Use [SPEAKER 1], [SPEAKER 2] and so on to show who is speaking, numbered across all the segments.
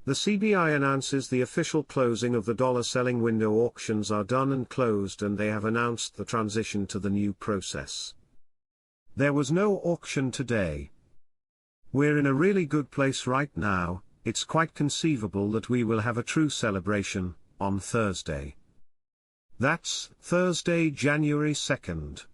[SPEAKER 1] The CBI announces the official closing of the dollar selling window. Auctions are done and closed, and they have announced the transition to the new process. There was no auction today. We're in a really good place right now. It's quite conceivable that we will have a true celebration on Thursday. That's Thursday, January 2nd.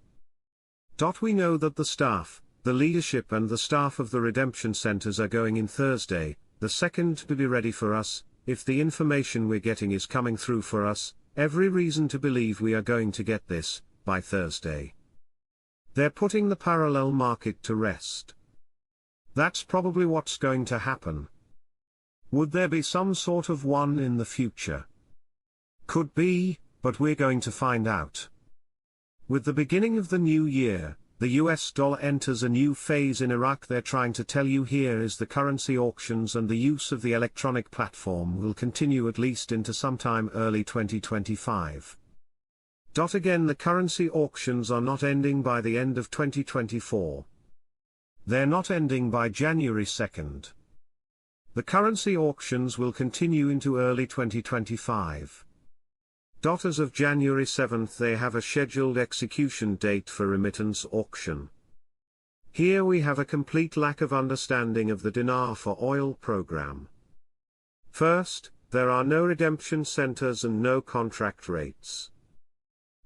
[SPEAKER 1] We know that the staff, the leadership and the staff of the redemption centers are going in Thursday, the 2nd, to be ready for us. If the information we're getting is coming through for us, every reason to believe we are going to get this by Thursday. They're putting the parallel market to rest. That's probably what's going to happen. Would there be some sort of one in the future? Could be, but we're going to find out. With the beginning of the new year, the US dollar enters a new phase in Iraq. They're trying to tell you here is the currency auctions and the use of the electronic platform will continue at least into sometime early 2025. Again, the currency auctions are not ending by the end of 2024. They're not ending by January 2nd. The currency auctions will continue into early 2025. As of January 7th, they have a scheduled execution date for remittance auction. Here we have a complete lack of understanding of the dinar for oil program. First, there are no redemption centers and no contract rates.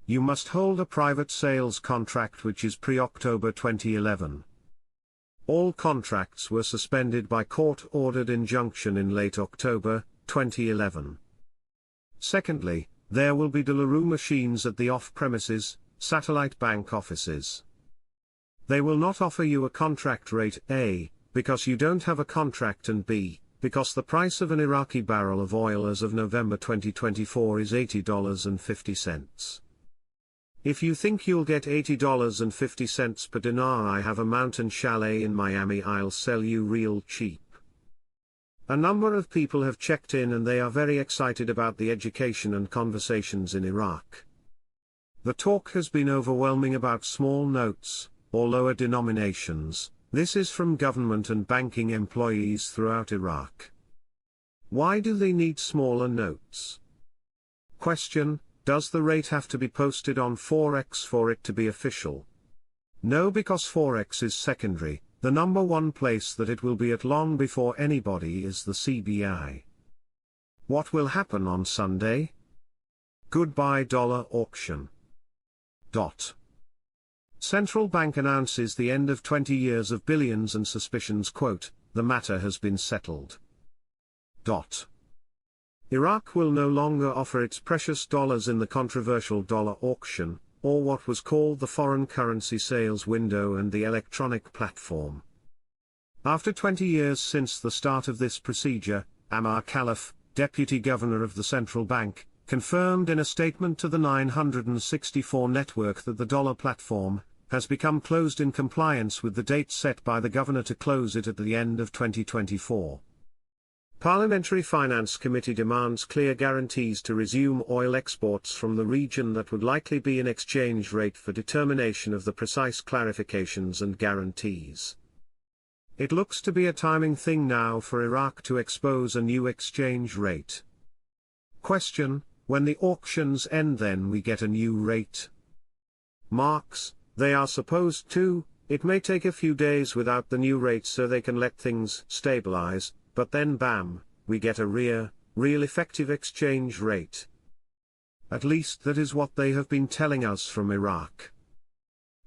[SPEAKER 1] You must hold a private sales contract which is pre-October 2011. All contracts were suspended by court-ordered injunction in late October 2011. Secondly, there will be Deliveroo machines at the off-premises, satellite bank offices. They will not offer you a contract rate, A, because you don't have a contract, and B, because the price of an Iraqi barrel of oil as of November 2024 is $80.50. If you think you'll get $80.50 per dinar, I have a mountain chalet in Miami I'll sell you real cheap. A number of people have checked in and they are very excited about the education and conversations in Iraq. The talk has been overwhelming about small notes, or lower denominations. This is from government and banking employees throughout Iraq. Why do they need smaller notes? Question: does the rate have to be posted on Forex for it to be official? No, because Forex is secondary. The number one place that it will be at long before anybody is the CBI. What will happen on Sunday? Goodbye dollar auction. Central bank announces the end of 20 years of billions and suspicions. Quote, the matter has been settled. Iraq will no longer offer its precious dollars in the controversial dollar auction, or what was called the foreign currency sales window and the electronic platform. After 20 years since the start of this procedure, Amar Khalif, deputy governor of the central bank, confirmed in a statement to the 964 network that the dollar platform has become closed in compliance with the date set by the governor to close it at the end of 2024. Parliamentary Finance Committee demands clear guarantees to resume oil exports from the region. That would likely be an exchange rate for determination of the precise clarifications and guarantees. It looks to be a timing thing now for Iraq to expose a new exchange rate. Question: when the auctions end, then we get a new rate? Marks: they are supposed to. It may take a few days without the new rate so they can let things stabilize. But then bam, we get a real effective exchange rate. At least that is what they have been telling us from Iraq.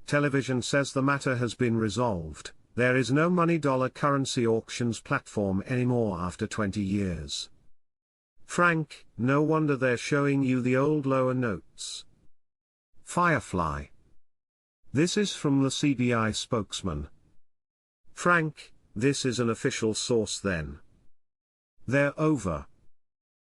[SPEAKER 1] Television says the matter has been resolved. There is no money dollar currency auctions platform anymore after 20 years. Frank, no wonder they're showing you the old lower notes. Firefly. This is from the CBI spokesman. Frank, this is an official source then. They're over.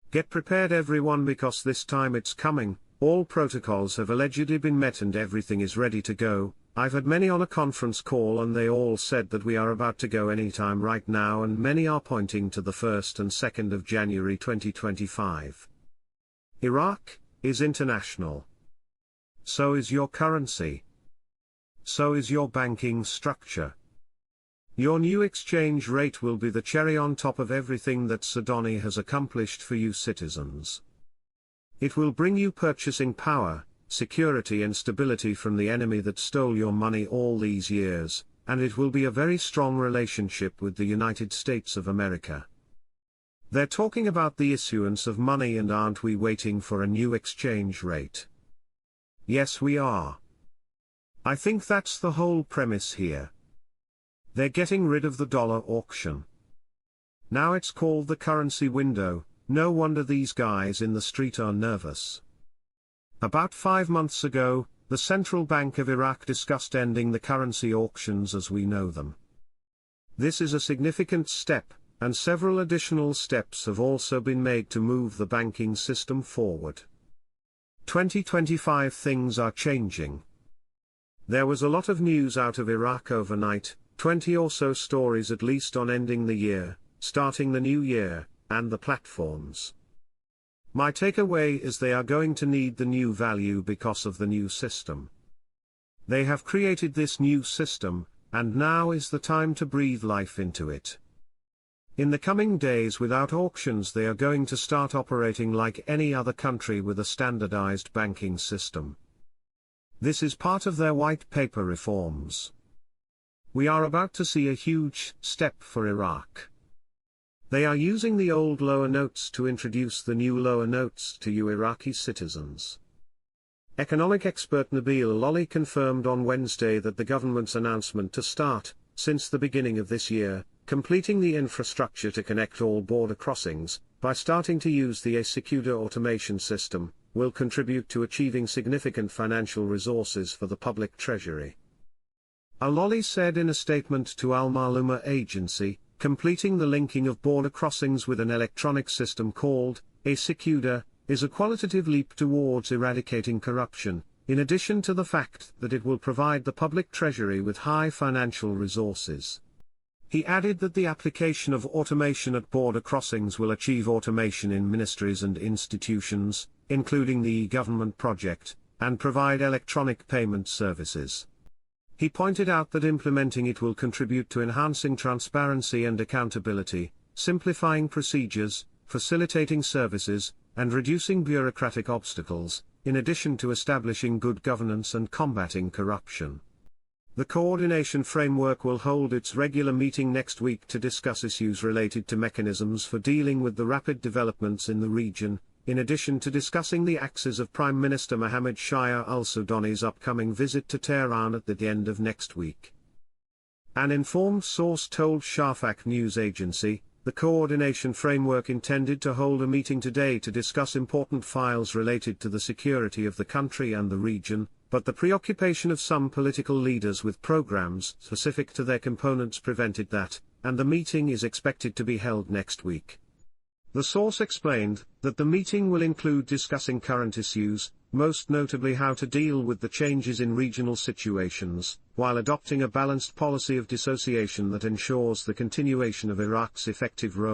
[SPEAKER 1] Get prepared everyone, because this time it's coming. All protocols have allegedly been met and everything is ready to go. I've had many on a conference call and they all said that we are about to go anytime right now, and many are pointing to the 1st and 2nd of January 2025. Iraq is international. So is your currency. So is your banking structure. Your new exchange rate will be the cherry on top of everything that Sudani has accomplished for you citizens. It will bring you purchasing power, security and stability from the enemy that stole your money all these years, and it will be a very strong relationship with the United States of America. They're talking about the issuance of money, and aren't we waiting for a new exchange rate? Yes, we are. I think that's the whole premise here. They're getting rid of the dollar auction. Now it's called the currency window. No wonder these guys in the street are nervous. About 5 months ago, the Central Bank of Iraq discussed ending the currency auctions as we know them. This is a significant step, and several additional steps have also been made to move the banking system forward. 2025 things are changing. There was a lot of news out of Iraq overnight, 20 or so stories at least on ending the year, starting the new year, and the platforms. My takeaway is they are going to need the new value because of the new system. They have created this new system, and now is the time to breathe life into it. In the coming days, without auctions, they are going to start operating like any other country with a standardized banking system. This is part of their white paper reforms. We are about to see a huge step for Iraq. They are using the old lower notes to introduce the new lower notes to you Iraqi citizens. Economic expert Nabil Lolly confirmed on Wednesday that the government's announcement to start, since the beginning of this year, completing the infrastructure to connect all border crossings, by starting to use the IQD automation system, will contribute to achieving significant financial resources for the public treasury. Al-Lolly said in a statement to Al-Maluma agency, completing the linking of border crossings with an electronic system called IQD is a qualitative leap towards eradicating corruption, in addition to the fact that it will provide the public treasury with high financial resources. He added that the application of automation at border crossings will achieve automation in ministries and institutions, including the e-government project, and provide electronic payment services. He pointed out that implementing it will contribute to enhancing transparency and accountability, simplifying procedures, facilitating services, and reducing bureaucratic obstacles, in addition to establishing good governance and combating corruption. The coordination framework will hold its regular meeting next week to discuss issues related to mechanisms for dealing with the rapid developments in the region, in addition to discussing the axes of Prime Minister Mohammed Shia al-Sudani's upcoming visit to Tehran at the end of next week. An informed source told Shafaq news agency, the coordination framework intended to hold a meeting today to discuss important files related to the security of the country and the region, but the preoccupation of some political leaders with programs specific to their components prevented that, and the meeting is expected to be held next week. The source explained that the meeting will include discussing current issues, most notably how to deal with the changes in regional situations, while adopting a balanced policy of dissociation that ensures the continuation of Iraq's effective role